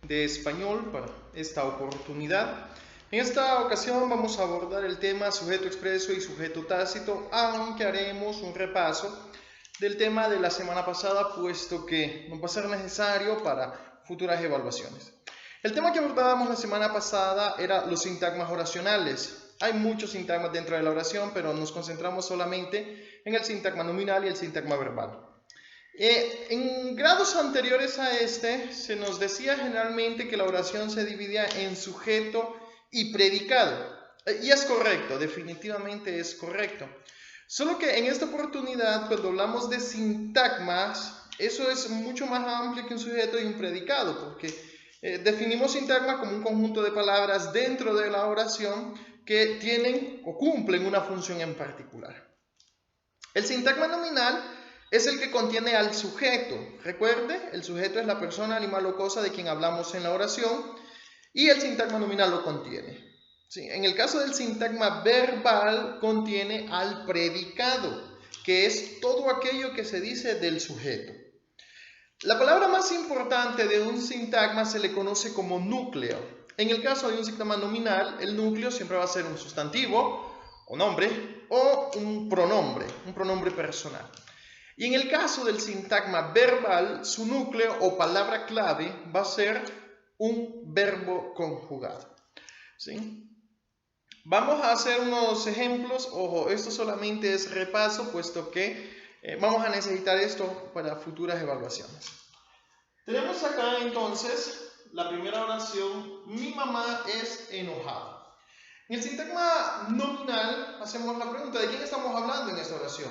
de español para esta oportunidad. En esta ocasión vamos a abordar el tema sujeto expreso y sujeto tácito, aunque haremos un repaso del tema de la semana pasada, puesto que no va a ser necesario para futuras evaluaciones. El tema que abordábamos la semana pasada era los sintagmas oracionales. Hay muchos sintagmas dentro de la oración, pero nos concentramos solamente en el sintagma nominal y el sintagma verbal. En grados anteriores a este, se nos decía generalmente que la oración se dividía en sujeto y predicado. Y es correcto, definitivamente es correcto. Solo que en esta oportunidad, cuando hablamos de sintagmas, eso es mucho más amplio que un sujeto y un predicado, porque definimos sintagma como un conjunto de palabras dentro de la oración que tienen o cumplen una función en particular. El sintagma nominal es el que contiene al sujeto. Recuerde, el sujeto es la persona, animal o cosa de quien hablamos en la oración y el sintagma nominal lo contiene. Sí, en el caso del sintagma verbal contiene al predicado, que es todo aquello que se dice del sujeto. La palabra más importante de un sintagma se le conoce como núcleo. En el caso de un sintagma nominal, el núcleo siempre va a ser un sustantivo o nombre o un pronombre personal. Y en el caso del sintagma verbal, su núcleo o palabra clave va a ser un verbo conjugado. ¿Sí? Vamos a hacer unos ejemplos. Ojo, esto solamente es repaso, puesto que vamos a necesitar esto para futuras evaluaciones. Tenemos acá entonces la primera oración: mi mamá es enojada. En el sintagma nominal hacemos la pregunta: ¿de quién estamos hablando en esta oración?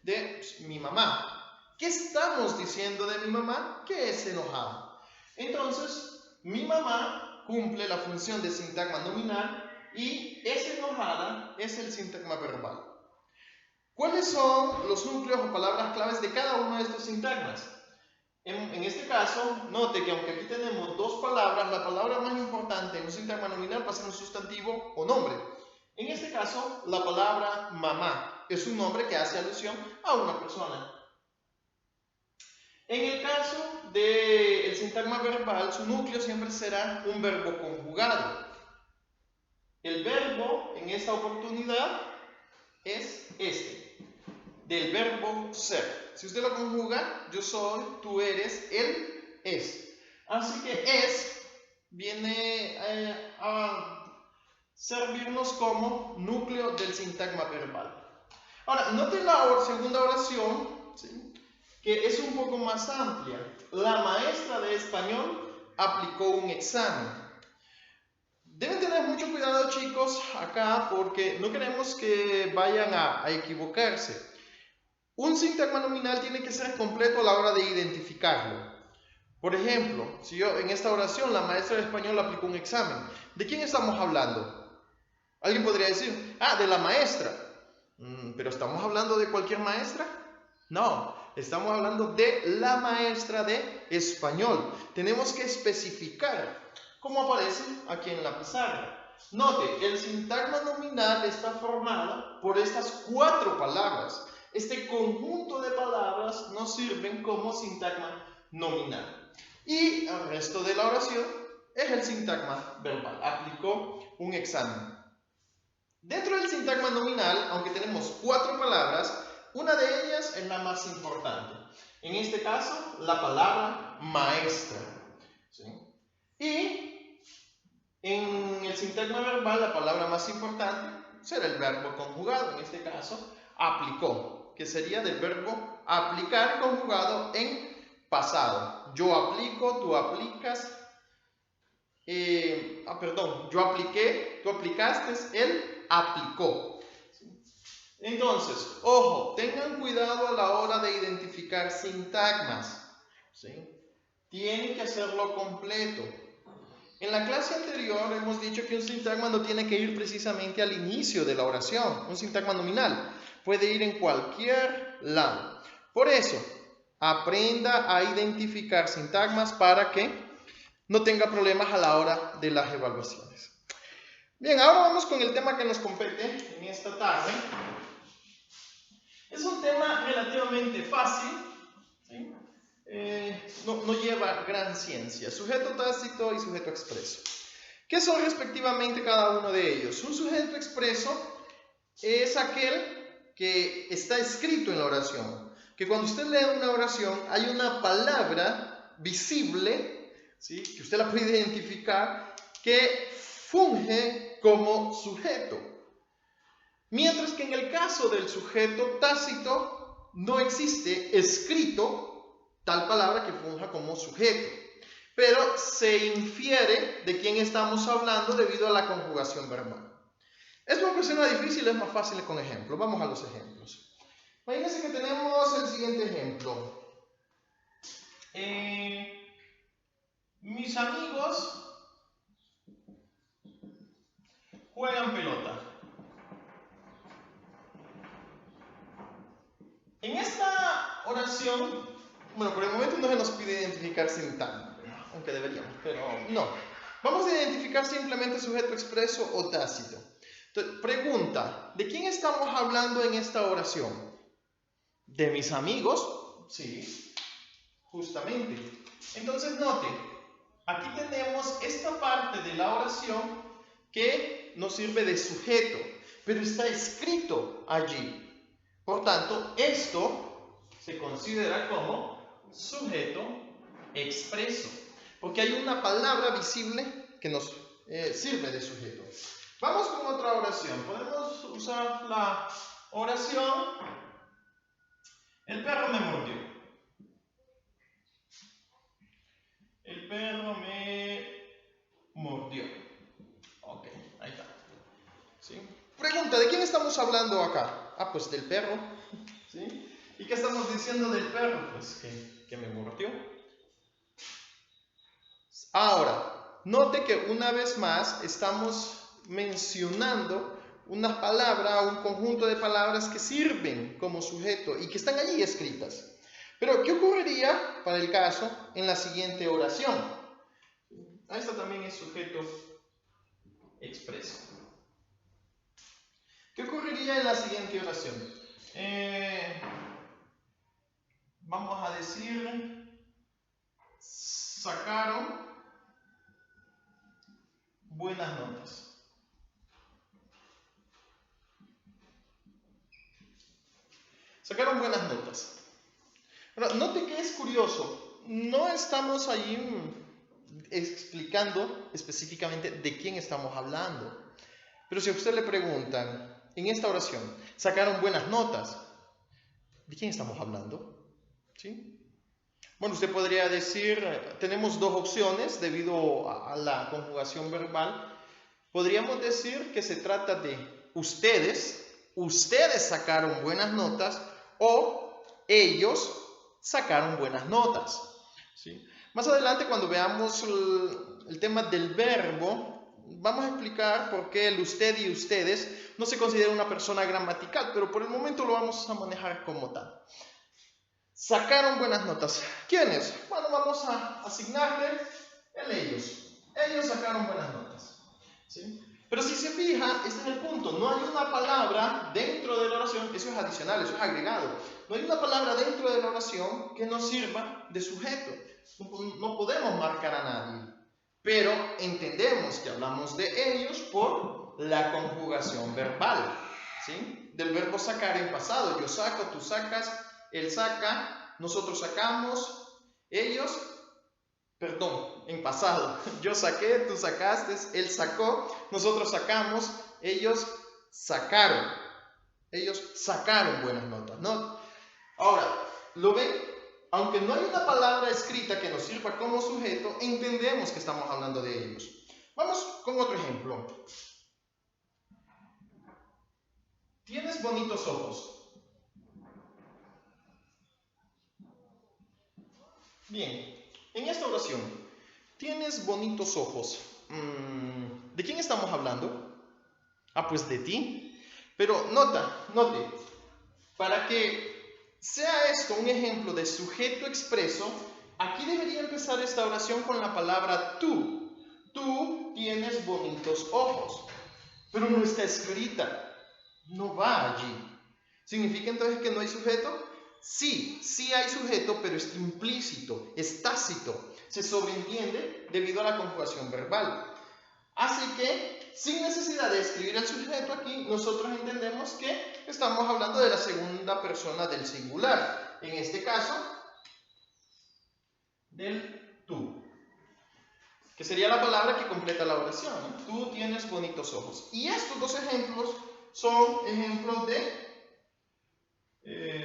De mi mamá. ¿Qué estamos diciendo de mi mamá? Que es enojada. Entonces, mi mamá cumple la función de sintagma nominal y es enojada es el sintagma verbal. ¿Cuáles son los núcleos o palabras claves de cada uno de estos sintagmas? En este caso, note que aunque aquí tenemos dos palabras, la palabra más importante en un sintagma nominal va a ser un sustantivo o nombre. En este caso, la palabra mamá es un nombre que hace alusión a una persona. En el caso del sintagma verbal, su núcleo siempre será un verbo conjugado. El verbo en esta oportunidad es este, del verbo ser. Si usted lo conjuga, yo soy, tú eres, él es. Así que es viene a servirnos como núcleo del sintagma verbal. Ahora, noten la segunda oración, ¿sí?, que es un poco más amplia. La maestra de español aplicó un examen. Deben tener mucho cuidado, chicos, acá, porque no queremos que vayan a equivocarse. Un sintagma nominal tiene que ser completo a la hora de identificarlo. Por ejemplo, si yo en esta oración la maestra de español aplicó un examen, ¿de quién estamos hablando? Alguien podría decir, de la maestra. ¿Pero estamos hablando de cualquier maestra? No, estamos hablando de la maestra de español. Tenemos que especificar, como aparece aquí en la pizarra. Note, el sintagma nominal está formado por estas 4 palabras. Este conjunto de palabras nos sirven como sintagma nominal. Y el resto de la oración es el sintagma verbal. Aplicó un examen. Dentro del sintagma nominal, aunque tenemos 4 palabras, una de ellas es la más importante. En este caso, la palabra maestra. ¿Sí? Y en el sintagma verbal, la palabra más importante será el verbo conjugado. En este caso, aplicó, que sería del verbo aplicar conjugado en pasado. Yo aplico, tú aplicas. Yo apliqué, tú aplicaste, él aplicó. Entonces, ojo, tengan cuidado a la hora de identificar sintagmas. ¿Sí? Tienen que hacerlo completo. En la clase anterior hemos dicho que un sintagma no tiene que ir precisamente al inicio de la oración. Un sintagma nominal puede ir en cualquier lado. Por eso, aprenda a identificar sintagmas para que no tenga problemas a la hora de las evaluaciones. Bien, ahora vamos con el tema que nos compete en esta tarde. Es un tema relativamente fácil, ¿sí? no lleva gran ciencia. Sujeto tácito y sujeto expreso. ¿Qué son respectivamente cada uno de ellos? Un sujeto expreso es aquel que está escrito en la oración. Que cuando usted lee una oración hay una palabra visible, ¿sí?, que usted la puede identificar, que funge como sujeto. Mientras que en el caso del sujeto tácito no existe escrito tal palabra que funja como sujeto, pero se infiere de quién estamos hablando debido a la conjugación verbal. Esto aunque suena difícil, es más fácil con ejemplos. Vamos a los ejemplos. Imagínense que tenemos el siguiente ejemplo. Mis amigos juegan pelota. En esta oración, bueno, por el momento no se nos pide identificar simultáneo, aunque deberíamos, pero no. Vamos a identificar simplemente sujeto expreso o tácito. Entonces, pregunta, ¿de quién estamos hablando en esta oración? ¿De mis amigos? Sí, justamente. Entonces, note, aquí tenemos esta parte de la oración que nos sirve de sujeto, pero está escrito allí. Por tanto, esto se considera como sujeto expreso, porque hay una palabra visible que nos sirve de sujeto. Vamos con otra oración. Podemos usar la oración: el perro me mordió. El perro me mordió. Ok, ahí está. ¿Sí? Pregunta, ¿de quién estamos hablando acá? Ah, pues del perro. ¿Sí? ¿Y qué estamos diciendo del perro? Pues que me mordió. Ahora, note que una vez más estamos mencionando una palabra o un conjunto de palabras que sirven como sujeto y que están allí escritas. Pero, ¿qué ocurriría para el caso en la siguiente oración? Esta también es sujeto expreso. ¿Qué ocurriría en la siguiente oración? Vamos a decir, sacaron buenas notas. Sacaron buenas notas. Ahora, note que es curioso. No estamos ahí explicando específicamente de quién estamos hablando. Pero si a usted le preguntan, en esta oración, sacaron buenas notas, ¿de quién estamos hablando? ¿Sí? Bueno, usted podría decir, tenemos dos opciones debido a la conjugación verbal. Podríamos decir que se trata de ustedes sacaron buenas notas, o ellos sacaron buenas notas. ¿Sí? Más adelante, cuando veamos el tema del verbo, vamos a explicar por qué el usted y ustedes no se considera una persona gramatical, pero por el momento lo vamos a manejar como tal. Sacaron buenas notas. ¿Quiénes? Bueno, vamos a asignarle el ellos. Ellos sacaron buenas notas. ¿Sí? Pero si se fija, este es el punto. No hay una palabra dentro de la oración, eso es adicional, eso es agregado. No hay una palabra dentro de la oración que nos sirva de sujeto. No podemos marcar a nadie. Pero entendemos que hablamos de ellos por la conjugación verbal. ¿Sí? Del verbo sacar en pasado. Yo saco, tú sacas, él saca, nosotros sacamos, ellos, perdón, en pasado. Yo saqué, tú sacaste, él sacó, nosotros sacamos, ellos sacaron. Ellos sacaron buenas notas, ¿no? Ahora, ¿lo ven? Aunque no hay una palabra escrita que nos sirva como sujeto, entendemos que estamos hablando de ellos. Vamos con otro ejemplo. Tienes bonitos ojos. Bien, en esta oración, tienes bonitos ojos. ¿De quién estamos hablando? Ah, pues de ti. Pero note, para que sea esto un ejemplo de sujeto expreso, aquí debería empezar esta oración con la palabra tú. Tú tienes bonitos ojos, pero no está escrita, no va allí. ¿Significa entonces que no hay sujeto? Sí hay sujeto, pero es implícito, es tácito, se sobreentiende debido a la conjugación verbal. Así que, sin necesidad de escribir el sujeto aquí, nosotros entendemos que estamos hablando de la segunda persona del singular. En este caso, del tú, que sería la palabra que completa la oración, ¿no? Tú tienes bonitos ojos. Y estos dos ejemplos son ejemplos de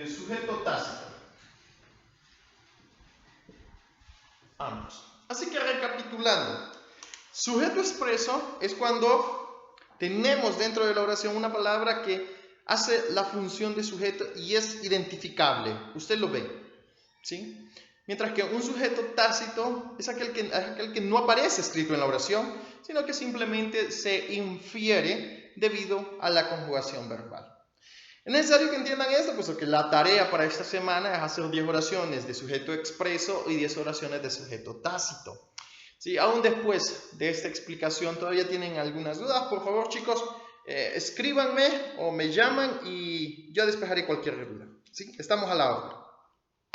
sujeto tácito. Ambos. Así que recapitulando, sujeto expreso es cuando tenemos dentro de la oración una palabra que hace la función de sujeto y es identificable. Usted lo ve, ¿sí? Mientras que un sujeto tácito es aquel que no aparece escrito en la oración, sino que simplemente se infiere debido a la conjugación verbal. Es necesario que entiendan esto, puesto que la tarea para esta semana es hacer 10 oraciones de sujeto expreso y 10 oraciones de sujeto tácito. Si aún después de esta explicación todavía tienen algunas dudas, por favor, chicos, escríbanme o me llaman y yo despejaré cualquier duda. ¿Sí? Estamos a la orden.